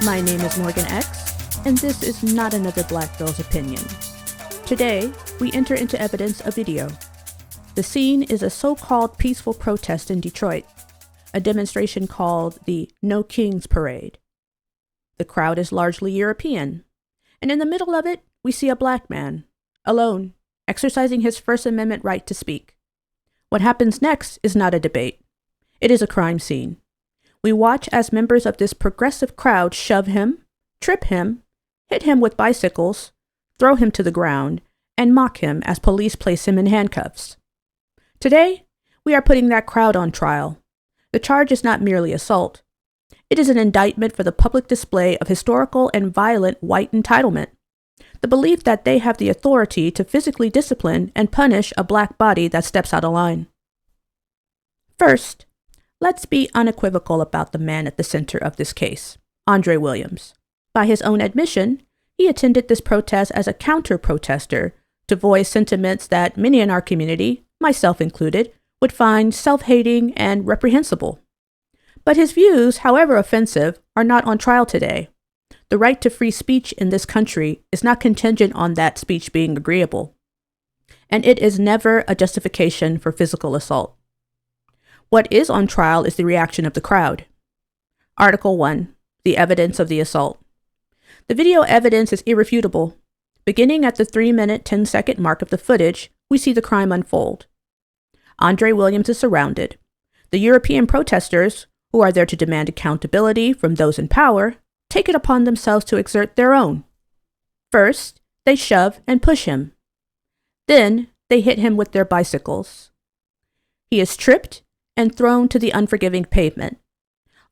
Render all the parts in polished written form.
My name is MorganX, and this is not another black girl's opinion. Today, we enter into evidence a video. The scene is a so-called peaceful protest in Detroit, a demonstration called the No Kings Parade. The crowd is largely European, and in the middle of it, we see a black man, alone, exercising his First Amendment right to speak. What happens next is not a debate. It is a crime scene. We watch as members of this progressive crowd shove him, trip him, hit him with bicycles, throw him to the ground, and mock him as police place him in handcuffs. Today, we are putting that crowd on trial. The charge is not merely assault. It is an indictment for the public display of historical and violent white entitlement. The belief that they have the authority to physically discipline and punish a black body that steps out of line. First, let's be unequivocal about the man at the center of this case, Andre Williams. By his own admission, he attended this protest as a counter-protester to voice sentiments that many in our community, myself included, would find self-hating and reprehensible. But his views, however offensive, are not on trial today. The right to free speech in this country is not contingent on that speech being agreeable. And it is never a justification for physical assault. What is on trial is the reaction of the crowd. Article 1. The evidence of the assault. The video evidence is irrefutable. Beginning at the 3-minute, 10-second mark of the footage, we see the crime unfold. Andre Williams is surrounded. The European protesters, who are there to demand accountability from those in power, take it upon themselves to exert their own. First, they shove and push him. Then, they hit him with their bicycles. He is tripped and thrown to the unforgiving pavement.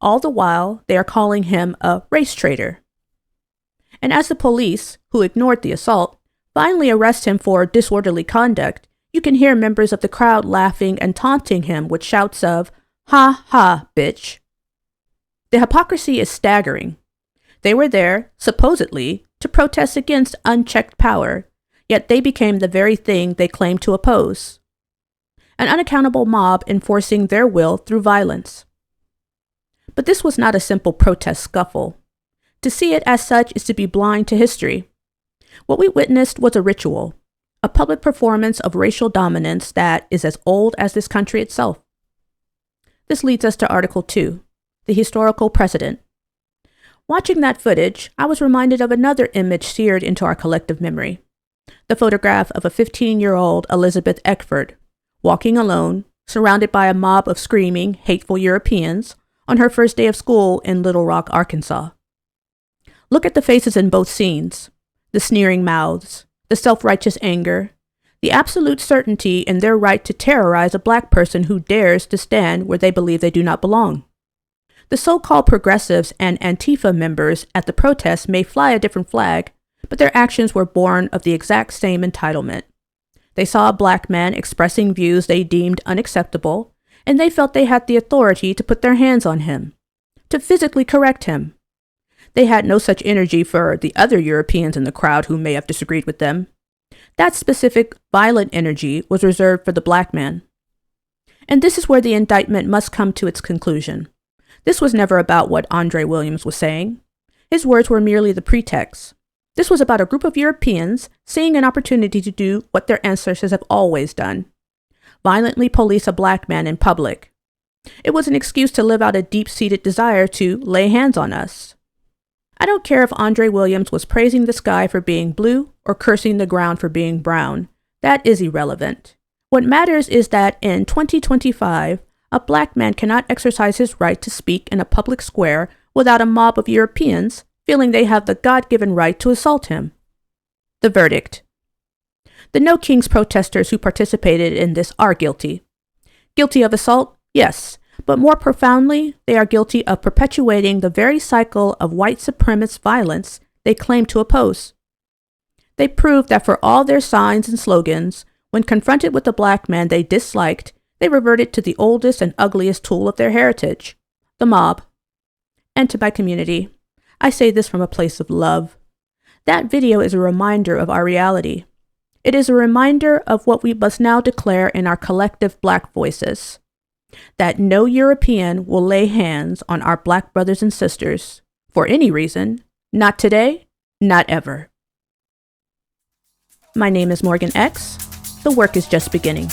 All the while, they are calling him a race traitor. And as the police, who ignored the assault, finally arrest him for disorderly conduct, you can hear members of the crowd laughing and taunting him with shouts of, "Ha ha, bitch." The hypocrisy is staggering. They were there, supposedly, to protest against unchecked power, yet they became the very thing they claimed to oppose. An unaccountable mob enforcing their will through violence. But this was not a simple protest scuffle. To see it as such is to be blind to history. What we witnessed was a ritual, a public performance of racial dominance that is as old as this country itself. This leads us to Article 2, the historical precedent. Watching that footage, I was reminded of another image seared into our collective memory. The photograph of a 15-year-old Elizabeth Eckford, walking alone, surrounded by a mob of screaming, hateful Europeans, on her first day of school in Little Rock, Arkansas. Look at the faces in both scenes, the sneering mouths, the self-righteous anger, the absolute certainty in their right to terrorize a black person who dares to stand where they believe they do not belong. The so-called progressives and Antifa members at the protest may fly a different flag, but their actions were born of the exact same entitlement. They saw a black man expressing views they deemed unacceptable, and they felt they had the authority to put their hands on him, to physically correct him. They had no such energy for the other Europeans in the crowd who may have disagreed with them. That specific violent energy was reserved for the black man. And this is where the indictment must come to its conclusion. This was never about what Andre Williams was saying. His words were merely the pretext. This was about a group of Europeans seeing an opportunity to do what their ancestors have always done: violently police a black man in public. It was an excuse to live out a deep-seated desire to lay hands on us. I don't care if Andre Williams was praising the sky for being blue or cursing the ground for being brown. That is irrelevant. What matters is that in 2025, a black man cannot exercise his right to speak in a public square without a mob of Europeans feeling they have the God-given right to assault him. The verdict. The No Kings protesters who participated in this are guilty. Guilty of assault? Yes. But more profoundly, they are guilty of perpetuating the very cycle of white supremacist violence they claim to oppose. They proved that for all their signs and slogans, when confronted with a black man they disliked, they reverted to the oldest and ugliest tool of their heritage, the mob. And to my community, I say this from a place of love. That video is a reminder of our reality. It is a reminder of what we must now declare in our collective black voices. That no European will lay hands on our black brothers and sisters, for any reason. Not today, not ever. My name is MorganX. The work is just beginning.